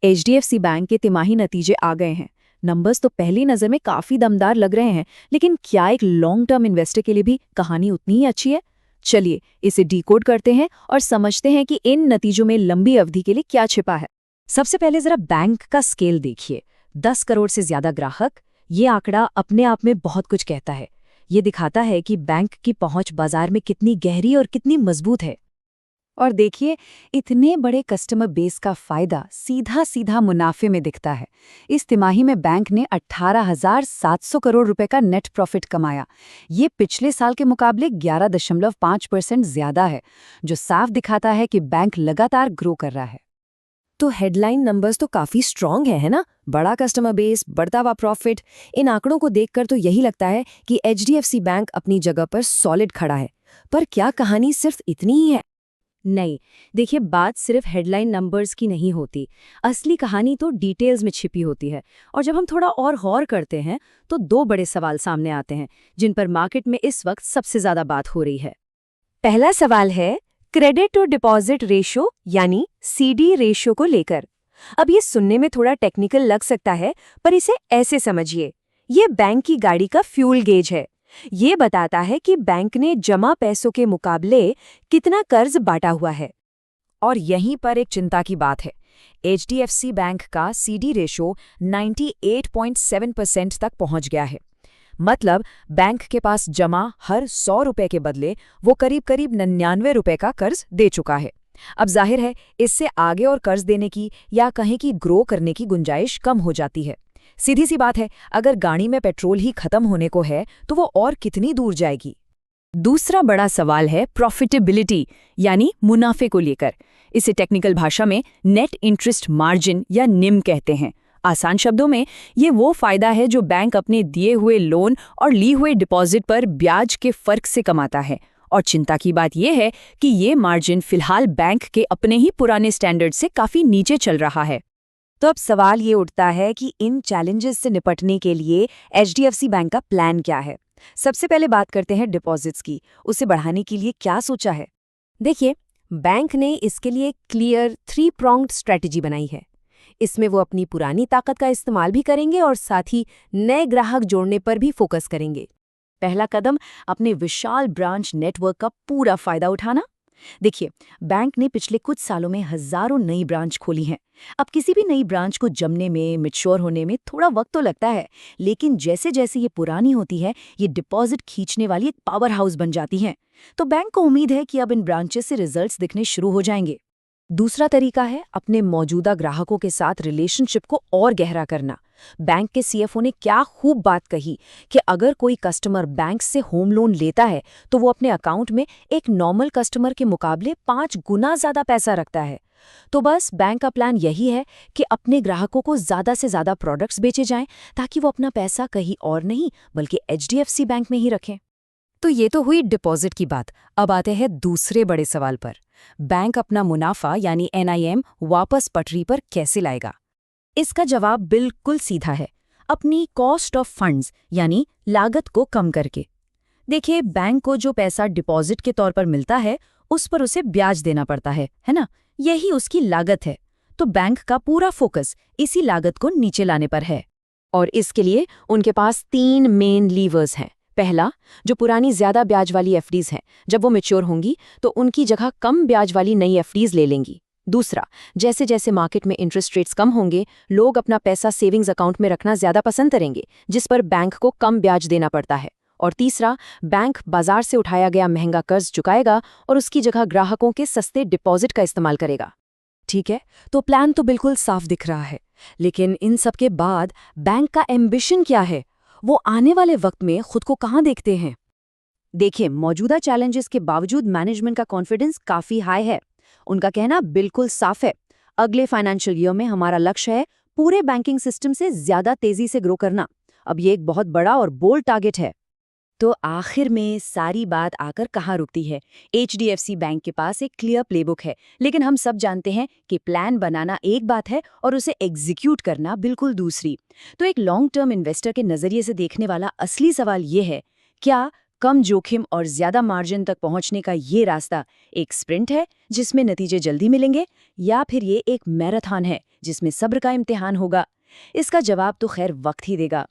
HDFC bank के तिमाही नतीजे आ गए हैं। नंबर्स तो पहली नज़र में काफ़ी दमदार लग रहे हैं, लेकिन क्या एक लॉन्ग टर्म इन्वेस्टर के लिए भी कहानी उतनी ही अच्छी है? चलिए इसे डिकोड करते हैं और समझते हैं कि इन नतीजों में लंबी अवधि के लिए क्या छिपा है। सबसे पहले जरा बैंक का स्केल देखिए। 10 करोड़ से ज्यादा ग्राहक, ये आंकड़ा अपने आप में बहुत कुछ कहता है। ये दिखाता है कि बैंक की पहुंच बाजार में कितनी गहरी और कितनी मजबूत है। और देखिए, इतने बड़े कस्टमर बेस का फायदा सीधा सीधा मुनाफे में दिखता है। इस तिमाही में बैंक ने 18,700 करोड़ रुपए का नेट प्रॉफिट कमाया। ये पिछले साल के मुकाबले 11.5% ज्यादा है, जो साफ दिखाता है कि बैंक लगातार ग्रो कर रहा है। तो हेडलाइन नंबर्स तो काफी स्ट्रॉन्ग है ना? बड़ा कस्टमर बेस, बढ़ता हुआ प्रॉफिट। इन आंकड़ों को देखकर तो यही लगता है कि एचडीएफसी बैंक अपनी जगह पर सॉलिड खड़ा है। पर क्या कहानी सिर्फ इतनी ही है? नहीं, देखिए, बात सिर्फ हेडलाइन नंबर्स की नहीं होती। असली कहानी तो डिटेल्स में छिपी होती है। और जब हम थोड़ा और गौर करते हैं तो दो बड़े सवाल सामने आते हैं, जिन पर मार्केट में इस वक्त सबसे ज्यादा बात हो रही है। पहला सवाल है क्रेडिट टू डिपॉजिट रेशियो यानी सीडी रेशियो को लेकर। अब ये सुनने में थोड़ा टेक्निकल लग सकता है, पर इसे ऐसे समझिए। ये बैंक की गाड़ी का फ्यूल गेज है। ये बताता है कि बैंक ने जमा पैसों के मुकाबले कितना कर्ज बांटा हुआ है। और यहीं पर एक चिंता की बात है। एचडीएफसी बैंक का सीडी रेशो 98.7% तक पहुंच गया है। मतलब बैंक के पास जमा हर 100 रुपए के बदले वो करीब करीब 99 रुपए का कर्ज दे चुका है। अब जाहिर है, इससे आगे और कर्ज देने की या कहीं की ग्रो करने की गुंजाइश कम हो जाती है। सीधी सी बात है, अगर गाड़ी में पेट्रोल ही खत्म होने को है तो वो और कितनी दूर जाएगी। दूसरा बड़ा सवाल है प्रॉफिटेबिलिटी यानी मुनाफे को लेकर। इसे टेक्निकल भाषा में नेट इंटरेस्ट मार्जिन या निम कहते हैं। आसान शब्दों में ये वो फायदा है जो बैंक अपने दिए हुए लोन और ली हुए डिपॉजिट पर ब्याज के फर्क से कमाता है। और चिंता की बात यह है कि ये मार्जिन फिलहाल बैंक के अपने ही पुराने स्टैंडर्ड से काफी नीचे चल रहा है। तो अब सवाल ये उठता है कि इन चैलेंजेस से निपटने के लिए एचडीएफसी बैंक का प्लान क्या है। सबसे पहले बात करते हैं डिपॉजिट्स की। उसे बढ़ाने के लिए क्या सोचा है? देखिए, बैंक ने इसके लिए क्लियर 3-pronged स्ट्रेटजी बनाई है। इसमें वो अपनी पुरानी ताकत का इस्तेमाल भी करेंगे और साथ ही नए ग्राहक जोड़ने पर भी फोकस करेंगे। पहला कदम, अपने विशाल ब्रांच नेटवर्क का पूरा फायदा उठाना। देखिए, बैंक ने पिछले कुछ सालों में हजारों नई ब्रांच खोली हैं। अब किसी भी नई ब्रांच को जमने में, मैच्योर होने में थोड़ा वक्त तो लगता है, लेकिन जैसे जैसे ये पुरानी होती है, ये डिपॉजिट खींचने वाली एक पावर हाउस बन जाती हैं। तो बैंक को उम्मीद है कि अब इन ब्रांचेस से रिजल्ट्स दिखने शुरू हो जाएंगे। दूसरा तरीका है अपने मौजूदा ग्राहकों के साथ रिलेशनशिप को और गहरा करना। बैंक के सीएफओ ने क्या खूब बात कही कि अगर कोई कस्टमर बैंक से होम लोन लेता है तो वो अपने अकाउंट में एक नॉर्मल कस्टमर के मुकाबले 5 गुना ज्यादा पैसा रखता है। तो बस बैंक का प्लान यही है कि अपने ग्राहकों को ज्यादा से ज्यादा प्रोडक्ट्स बेचे जाएं, ताकि वो अपना पैसा कहीं और नहीं बल्कि एचडीएफसी बैंक में ही रखें। तो ये तो हुई डिपॉजिट की बात। अब आते हैं दूसरे बड़े सवाल पर। बैंक अपना मुनाफा यानी एनआईएम वापस पटरी पर कैसे लाएगा? इसका जवाब बिल्कुल सीधा है, अपनी कॉस्ट ऑफ फंड्स यानी लागत को कम करके। देखिए, बैंक को जो पैसा डिपॉजिट के तौर पर मिलता है उस पर उसे ब्याज देना पड़ता है ना? यही उसकी लागत है। तो बैंक का पूरा फोकस इसी लागत को नीचे लाने पर है। और इसके लिए उनके पास 3 मेन लीवर्स हैं। पहला, जो पुरानी ज्यादा ब्याज वाली एफडीज हैं, जब वो मैच्योर होंगी तो उनकी जगह कम ब्याज वाली नई एफडीज ले लेंगी। दूसरा, जैसे जैसे मार्केट में इंटरेस्ट रेट्स कम होंगे, लोग अपना पैसा सेविंग्स अकाउंट में रखना ज्यादा पसंद करेंगे, जिस पर बैंक को कम ब्याज देना पड़ता है। और तीसरा, बैंक बाजार से उठाया गया महंगा कर्ज चुकाएगा और उसकी जगह ग्राहकों के सस्ते डिपॉजिट का इस्तेमाल करेगा। ठीक है, तो प्लान तो बिल्कुल साफ दिख रहा है, लेकिन इन सब के बाद बैंक का एम्बिशन क्या है? वो आने वाले वक्त में खुद को कहाँ देखते हैं? देखिए, मौजूदा चैलेंजेस के बावजूद मैनेजमेंट का कॉन्फिडेंस काफी हाई है। उनका कहना बिल्कुल साफ है, अगले फाइनेंशियल ईयर में हमारा लक्ष्य है पूरे बैंकिंग सिस्टम से ज्यादा तेजी से ग्रो करना। अब ये एक बहुत बड़ा और बोल्ड टारगेट है। तो आखिर में सारी बात आकर कहाँ रुकती है? एचडीएफसी बैंक के पास एक क्लियर प्लेबुक है, लेकिन हम सब जानते हैं कि प्लान बनाना एक बात है और उसे एग्जीक्यूट करना बिल्कुल दूसरी। तो एक लॉन्ग टर्म इन्वेस्टर के नजरिए से देखने वाला असली सवाल ये है, क्या कम जोखिम और ज्यादा मार्जिन तक पहुंचने का ये रास्ता एक स्प्रिंट है जिसमें नतीजे जल्दी मिलेंगे, या फिर ये एक मैराथन है जिसमें सब्र का इम्तिहान होगा? इसका जवाब तो खैर वक्त ही देगा।